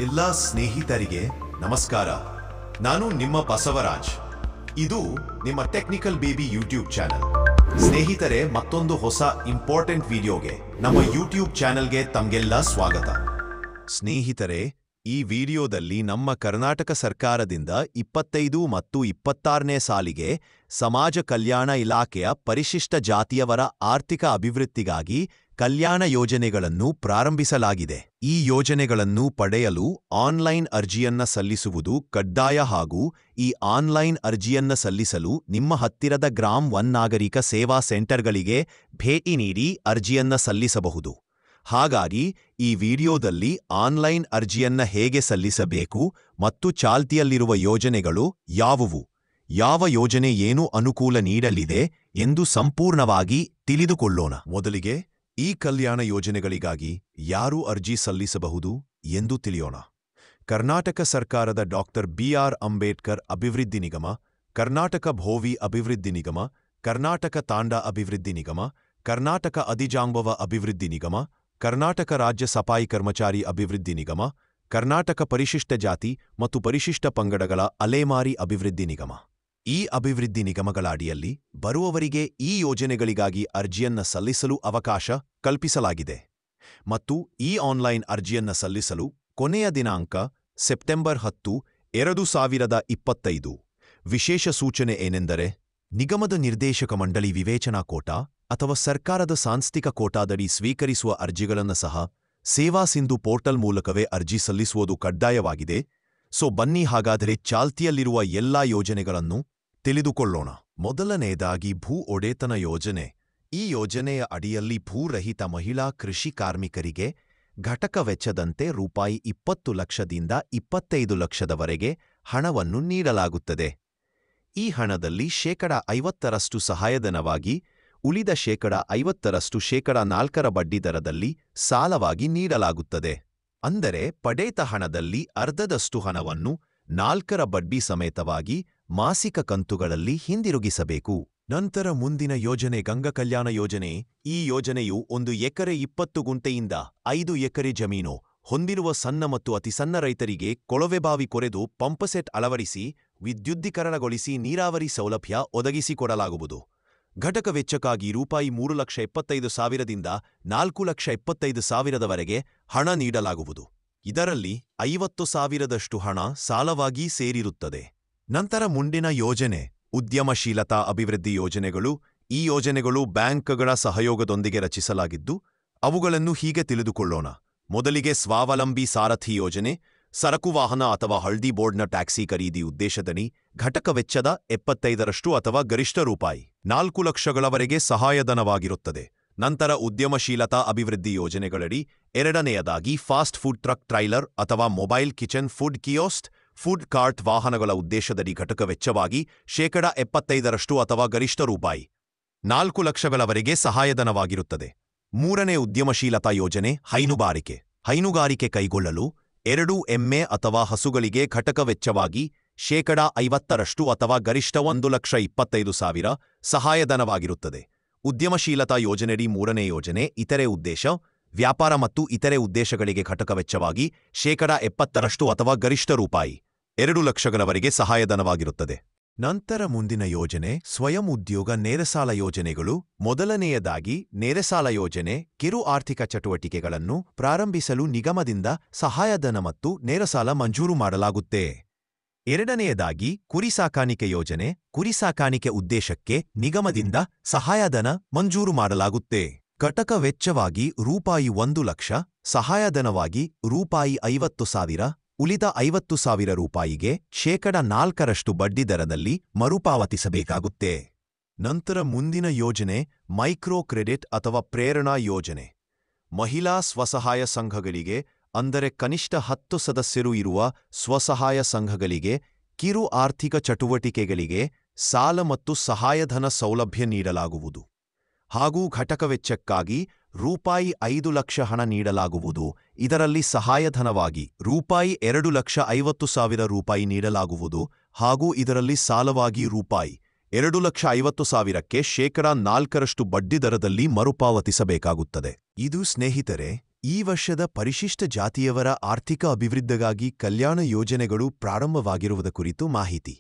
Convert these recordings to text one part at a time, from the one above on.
ಎಲ್ಲ ಸ್ನೇಹಿತರಿಗೆ ನಮಸ್ಕಾರ. ನಾನು ನಿಮ್ಮ ಬಸವರಾಜ್. ಇದು ನಿಮ್ಮ ಟೆಕ್ನಿಕಲ್ ಬೇಬಿ ಯೂಟ್ಯೂಬ್ ಚಾನೆಲ್. ಸ್ನೇಹಿತರೆ, ಮತ್ತೊಂದು ಹೊಸ ಇಂಪಾರ್ಟೆಂಟ್ ವಿಡಿಯೋಗೆ ನಮ್ಮ ಯೂಟ್ಯೂಬ್ ಚಾನೆಲ್ಗೆ ತಮಗೆಲ್ಲ ಸ್ವಾಗತ. ಸ್ನೇಹಿತರೆ, ಈ ವಿಡಿಯೋದಲ್ಲಿ ನಮ್ಮ ಕರ್ನಾಟಕ ಸರ್ಕಾರದಿಂದ 25 ಮತ್ತು 26ನೇ ಸಾಲಿಗೆ ಸಮಾಜ ಕಲ್ಯಾಣ ಇಲಾಖೆಯ ಪರಿಶಿಷ್ಟ ಜಾತಿಯವರ ಆರ್ಥಿಕ ಅಭಿವೃದ್ಧಿಗಾಗಿ ಕಲ್ಯಾಣ ಯೋಜನೆಗಳನ್ನು ಪ್ರಾರಂಭಿಸಲಾಗಿದೆ. ಈ ಯೋಜನೆಗಳನ್ನು ಪಡೆಯಲು ಆನ್ಲೈನ್ ಅರ್ಜಿಯನ್ನ ಸಲ್ಲಿಸುವುದು ಕಡ್ಡಾಯ ಹಾಗೂ ಈ ಆನ್ಲೈನ್ ಅರ್ಜಿಯನ್ನ ಸಲ್ಲಿಸಲು ನಿಮ್ಮ ಹತ್ತಿರದ ಗ್ರಾಮ 1 ನಾಗರಿಕ ಸೇವಾ ಸೆಂಟರ್ಗಳಿಗೆ ಭೇಟಿ ನೀಡಿ ಅರ್ಜಿಯನ್ನ ಸಲ್ಲಿಸಬಹುದು. ಹಾಗಾಗಿ ಈ ವಿಡಿಯೋದಲ್ಲಿ ಆನ್ಲೈನ್ ಅರ್ಜಿಯನ್ನ ಹೇಗೆ ಸಲ್ಲಿಸಬೇಕು ಮತ್ತು ಚಾಲ್ತಿಯಲ್ಲಿರುವ ಯೋಜನೆಗಳು ಯಾವುವು, ಯಾವ ಯೋಜನೆ ಏನು ಅನುಕೂಲ ನೀಡಲಿದೆ ಎಂದು ಸಂಪೂರ್ಣವಾಗಿ ತಿಳಿದುಕೊಳ್ಳೋಣ. ಮೊದಲಿಗೆ ಈ ಕಲ್ಯಾಣ ಯೋಜನೆಗಳಿಗಾಗಿ ಯಾರು ಅರ್ಜಿ ಸಲ್ಲಿಸಬಹುದು ಎಂದು ತಿಳಿಯೋಣ. ಕರ್ನಾಟಕ ಸರ್ಕಾರದ ಡಾಕ್ಟರ್ BR ಅಂಬೇಡ್ಕರ್ ಅಭಿವೃದ್ಧಿ ನಿಗಮ, ಕರ್ನಾಟಕ ಭೋವಿ ಅಭಿವೃದ್ಧಿ ನಿಗಮ, ಕರ್ನಾಟಕ ತಾಂಡ ಅಭಿವೃದ್ಧಿ ನಿಗಮ, ಕರ್ನಾಟಕ ಅದಿಜಾಂಬವ ಅಭಿವೃದ್ಧಿ ನಿಗಮ, ಕರ್ನಾಟಕ ರಾಜ್ಯ ಸಫಾಯಿ ಕರ್ಮಚಾರಿ ಅಭಿವೃದ್ಧಿ ನಿಗಮ, ಕರ್ನಾಟಕ ಪರಿಶಿಷ್ಟ ಜಾತಿ ಮತ್ತು ಪರಿಶಿಷ್ಟ ಪಂಗಡಗಳ ಅಲೆಮಾರಿ ಅಭಿವೃದ್ಧಿ ನಿಗಮ. ಈ ಅಭಿವೃದ್ಧಿ ನಿಗಮಗಳ ಅಡಿಯಲ್ಲಿ ಬರುವವರಿಗೆ ಈ ಯೋಜನೆಗಳಿಗಾಗಿ ಅರ್ಜಿಯನ್ನ ಸಲ್ಲಿಸಲು ಅವಕಾಶ ಕಲ್ಪಿಸಲಾಗಿದೆ ಮತ್ತು ಈ ಆನ್ಲೈನ್ ಅರ್ಜಿಯನ್ನ ಸಲ್ಲಿಸಲು ಕೊನೆಯ ದಿನಾಂಕ ಸೆಪ್ಟೆಂಬರ್ 10, 2025. ವಿಶೇಷ ಸೂಚನೆ ಏನೆಂದರೆ, ನಿಗಮದ ನಿರ್ದೇಶಕ ಮಂಡಳಿ ವಿವೇಚನಾ ಕೋಟಾ ಅಥವಾ ಸರ್ಕಾರದ ಸಾಂಸ್ಥಿಕ ಕೋಟಾದಡಿ ಸ್ವೀಕರಿಸುವ ಅರ್ಜಿಗಳನ್ನು ಸಹ ಸೇವಾ ಸಿಂಧು ಪೋರ್ಟಲ್ ಮೂಲಕವೇ ಅರ್ಜಿ ಸಲ್ಲಿಸುವುದು ಕಡ್ಡಾಯವಾಗಿದೆ. ಬನ್ನಿ ಹಾಗಾದರೆ ಚಾಲ್ತಿಯಲ್ಲಿರುವ ಎಲ್ಲಾ ಯೋಜನೆಗಳನ್ನು ತಿಳಿದುಕೊಳ್ಳೋಣ. ಮೊದಲನೆಯದಾಗಿ ಭೂ ಒಡೆತನ ಯೋಜನೆ. ಈ ಯೋಜನೆಯ ಅಡಿಯಲ್ಲಿ ಭೂರಹಿತ ಮಹಿಳಾ ಕೃಷಿ ಕಾರ್ಮಿಕರಿಗೆ ಘಟಕ ವೆಚ್ಚದಂತೆ ₹20 ಲಕ್ಷದಿಂದ 25 ಲಕ್ಷದವರೆಗೆ ಹಣವನ್ನು ನೀಡಲಾಗುತ್ತದೆ. ಈ ಹಣದಲ್ಲಿ ಶೇಕಡ 50ರಷ್ಟು ಸಹಾಯಧನವಾಗಿ, ಉಳಿದ ಶೇಕಡ 50ರಷ್ಟು ಶೇಕಡ 4 ಬಡ್ಡಿದರದಲ್ಲಿ ಸಾಲವಾಗಿ ನೀಡಲಾಗುತ್ತದೆ. ಅಂದರೆ ಪಡೆದ ಹಣದಲ್ಲಿ ಅರ್ಧದಷ್ಟು ಹಣವನ್ನು 4 ಬಡ್ಡಿ ಸಮೇತವಾಗಿ ಮಾಸಿಕ ಕಂತುಗಳಲ್ಲಿ ಹಿಂದಿರುಗಿಸಬೇಕು. ನಂತರ ಮುಂದಿನ ಯೋಜನೆ ಗಂಗಾ ಕಲ್ಯಾಣ ಯೋಜನೆ. ಈ ಯೋಜನೆಯು 1 ಎಕರೆ 20 ಗುಂಟೆಯಿಂದ 5 ಎಕರೆ ಜಮೀನು ಹೊಂದಿರುವ ಸಣ್ಣ ಮತ್ತು ಅತಿ ಸಣ್ಣ ರೈತರಿಗೆ ಕೊಳವೆಬಾವಿ ಕೊರೆದು ಪಂಪಸೆಟ್ ಅಳವಡಿಸಿ ವಿದ್ಯುದ್ದೀಕರಣಗೊಳಿಸಿ ನೀರಾವರಿ ಸೌಲಭ್ಯ ಒದಗಿಸಿಕೊಡಲಾಗುವುದು. ಘಟಕ ವೆಚ್ಚಕ್ಕಾಗಿ ₹3,75,000ದಿಂದ ₹4,75,000ವರೆಗೆ ಹಣ ನೀಡಲಾಗುವುದು. ಇದರಲ್ಲಿ 50,000ದಷ್ಟು ಹಣ ಸಾಲವಾಗಿ ಸೇರಿರುತ್ತದೆ. ನಂತರ ಮುಂದಿನ ಯೋಜನೆ ಉದ್ಯಮಶೀಲತಾ ಅಭಿವೃದ್ಧಿ ಯೋಜನೆಗಳು. ಈ ಯೋಜನೆಗಳು ಬ್ಯಾಂಕ್ಗಳ ಸಹಯೋಗದೊಂದಿಗೆ ರಚಿಸಲಾಗಿದ್ದು, ಅವುಗಳನ್ನು ಹೀಗೆ ತಿಳಿದುಕೊಳ್ಳೋಣ. ಮೊದಲಿಗೆ ಸ್ವಾವಲಂಬಿ ಸಾರಥಿ ಯೋಜನೆ. ಸರಕು ವಾಹನ ಅಥವಾ ಹಳ್ದಿ ಬೋರ್ಡ್ನ ಟ್ಯಾಕ್ಸಿ ಖರೀದಿ ಉದ್ದೇಶದಡಿ ಘಟಕ ವೆಚ್ಚದ 75ರಷ್ಟು ಅಥವಾ ಗರಿಷ್ಠ ₹4 ಲಕ್ಷಗಳವರೆಗೆ ಸಹಾಯಧನವಾಗಿರುತ್ತದೆ. ನಂತರ ಉದ್ಯಮಶೀಲತಾ ಅಭಿವೃದ್ಧಿ ಯೋಜನೆಗಳಡಿ ಎರಡನೆಯದಾಗಿ ಫಾಸ್ಟ್ ಫುಡ್ ಟ್ರಕ್ ಟ್ರೈಲರ್ ಅಥವಾ mobile kitchen food kiosk food cart ವಾಹನಗಳ ಉದ್ದೇಶದಡಿ ಘಟಕ ವೆಚ್ಚವಾಗಿ ಶೇಕಡ 75ರಷ್ಟು ಅಥವಾ ಗರಿಷ್ಠ ₹4 ಲಕ್ಷಗಳವರೆಗೆ ಸಹಾಯಧನವಾಗಿರುತ್ತದೆ. ಮೂರನೇ ಉದ್ಯಮಶೀಲತಾ ಯೋಜನೆ ಹೈನುಗಾರಿಕೆ. ಹೈನುಗಾರಿಕೆ ಕೈಗೊಳ್ಳಲು 2 ಎಮ್ಮೆ ಅಥವಾ ಹಸುಗಳಿಗೆ ಘಟಕ ವೆಚ್ಚವಾಗಿ ಶೇಕಡ 50ರಷ್ಟು ಅಥವಾ ಗರಿಷ್ಠ ₹1,25,000 ಸಹಾಯಧನವಾಗಿರುತ್ತದೆ. ಉದ್ಯಮಶೀಲತಾ ಯೋಜನೆಯಡಿ ಮೂರನೇ ಯೋಜನೆ ಇತರೆ ಉದ್ದೇಶ ವ್ಯಾಪಾರ ಮತ್ತು ಇತರೆ ಉದ್ದೇಶಗಳಿಗೆ ಘಟಕ ವೆಚ್ಚವಾಗಿ ಶೇಕಡ 70ರಷ್ಟು ಅಥವಾ ಗರಿಷ್ಠ ₹2 ಲಕ್ಷಗಳವರೆಗೆ ಸಹಾಯಧನವಾಗಿರುತ್ತದೆ. ನಂತರ ಮುಂದಿನ ಯೋಜನೆ ಸ್ವಯಂ ಉದ್ಯೋಗ ನೇರಸಾಲ ಯೋಜನೆಗಳು. ಮೊದಲನೆಯದಾಗಿ ನೇರಸಾಲ ಯೋಜನೆ ಕಿರು ಆರ್ಥಿಕ ಚಟುವಟಿಕೆಗಳನ್ನು ಪ್ರಾರಂಭಿಸಲು ನಿಗಮದಿಂದ ಸಹಾಯಧನ ಮತ್ತು ನೇರಸಾಲ ಮಂಜೂರು ಮಾಡಲಾಗುತ್ತೆ. ಎರಡನೆಯದಾಗಿ ಕುರಿ ಸಾಕಾಣಿಕೆ ಯೋಜನೆ. ಕುರಿ ಸಾಕಾಣಿಕೆ ಉದ್ದೇಶಕ್ಕೆ ನಿಗಮದಿಂದ ಸಹಾಯಧನ ಮಂಜೂರು ಮಾಡಲಾಗುತ್ತೆ. ಘಟಕ ವೆಚ್ಚವಾಗಿ ₹1 ಲಕ್ಷ, ಸಹಾಯಧನವಾಗಿ ₹50,000, ಉಳಿದ ₹50,000ಗೆ ಶೇಕಡ 4ರಷ್ಟು ಬಡ್ಡಿದರದಲ್ಲಿ ಮರುಪಾವತಿಸಬೇಕಾಗುತ್ತೆ. ನಂತರ ಮುಂದಿನ ಯೋಜನೆ ಮೈಕ್ರೋ ಕ್ರೆಡಿಟ್ ಅಥವಾ ಪ್ರೇರಣಾ ಯೋಜನೆ. ಮಹಿಳಾ ಸ್ವಸಹಾಯ ಸಂಘಗಳಿಗೆ, ಅಂದರೆ ಕನಿಷ್ಠ 10 ಸದಸ್ಯರು ಇರುವ ಸ್ವಸಹಾಯ ಸಂಘಗಳಿಗೆ ಕಿರು ಆರ್ಥಿಕ ಚಟುವಟಿಕೆಗಳಿಗೆ ಸಾಲ ಮತ್ತು ಸಹಾಯಧನ ಸೌಲಭ್ಯ ನೀಡಲಾಗುವುದು ಹಾಗೂ ಘಟಕ ವೆಚ್ಚಕ್ಕಾಗಿ ₹5 ಲಕ್ಷ ಹಣ ನೀಡಲಾಗುವುದು. ಇದರಲ್ಲಿ ಸಹಾಯಧನವಾಗಿ ₹2,50,000 ನೀಡಲಾಗುವುದು ಹಾಗೂ ಇದರಲ್ಲಿ ಸಾಲವಾಗಿ ₹2,50,000ಕ್ಕೆ ಶೇಕಡ 4ರಷ್ಟು ಬಡ್ಡಿದರದಲ್ಲಿ ಮರುಪಾವತಿಸಬೇಕಾಗುತ್ತದೆ. ಇದು ಸ್ನೇಹಿತರೆ ಈ ವರ್ಷದ ಪರಿಶಿಷ್ಟ ಜಾತಿಯವರ ಆರ್ಥಿಕ ಅಭಿವೃದ್ಧಿಗಾಗಿ ಕಲ್ಯಾಣ ಯೋಜನೆಗಳು ಪ್ರಾರಂಭವಾಗಿರುವುದ ಕುರಿತು ಮಾಹಿತಿ.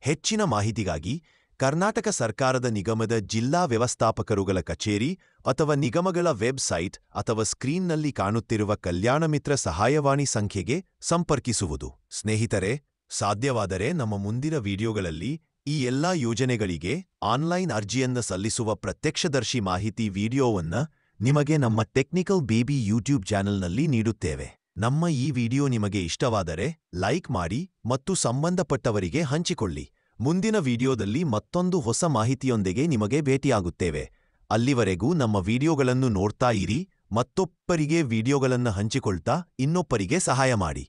ಹೆಚ್ಚಿನ ಮಾಹಿತಿಗಾಗಿ ಕರ್ನಾಟಕ ಸರ್ಕಾರದ ನಿಗಮದ ಜಿಲ್ಲಾ ವ್ಯವಸ್ಥಾಪಕರುಗಳ ಕಚೇರಿ ಅಥವಾ ನಿಗಮಗಳ ವೆಬ್ಸೈಟ್ ಅಥವಾ ಸ್ಕ್ರೀನ್ನಲ್ಲಿ ಕಾಣುತ್ತಿರುವ ಕಲ್ಯಾಣ ಮಿತ್ರ ಸಹಾಯವಾಣಿ ಸಂಖ್ಯೆಗೆ ಸಂಪರ್ಕಿಸುವುದು. ಸ್ನೇಹಿತರೆ, ಸಾಧ್ಯವಾದರೆ ನಮ್ಮ ಮುಂದಿನ ವಿಡಿಯೋಗಳಲ್ಲಿ ಈ ಎಲ್ಲಾ ಯೋಜನೆಗಳಿಗೆ ಆನ್ಲೈನ್ ಅರ್ಜಿಯನ್ನು ಸಲ್ಲಿಸುವ ಪ್ರತ್ಯಕ್ಷದರ್ಶಿ ಮಾಹಿತಿ ವಿಡಿಯೋವನ್ನು ನಿಮಗೆ ನಮ್ಮ ಟೆಕ್ನಿಕಲ್ ಬೇಬಿ ಯೂಟ್ಯೂಬ್ ಚಾನೆಲ್ನಲ್ಲಿ ನೀಡುತ್ತೇವೆ. ನಮ್ಮ ಈ ವಿಡಿಯೋ ನಿಮಗೆ ಇಷ್ಟವಾದರೆ ಲೈಕ್ ಮಾಡಿ ಮತ್ತು ಸಂಬಂಧಪಟ್ಟವರಿಗೆ ಹಂಚಿಕೊಳ್ಳಿ. ಮುಂದಿನ ವಿಡಿಯೋದಲ್ಲಿ ಮತ್ತೊಂದು ಹೊಸ ಮಾಹಿತಿಯೊಂದಿಗೆ ನಿಮಗೆ ಭೇಟಿಯಾಗುತ್ತೇವೆ. ಅಲ್ಲಿವರೆಗೂ ನಮ್ಮ ವಿಡಿಯೋಗಳನ್ನು ನೋಡ್ತಾ ಇರಿ, ಮತ್ತೊಬ್ಬರಿಗೆ ವಿಡಿಯೋಗಳನ್ನು ಹಂಚಿಕೊಳ್ತಾ ಇನ್ನೊಬ್ಬರಿಗೆ ಸಹಾಯ ಮಾಡಿ.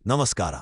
ನಮಸ್ಕಾರ.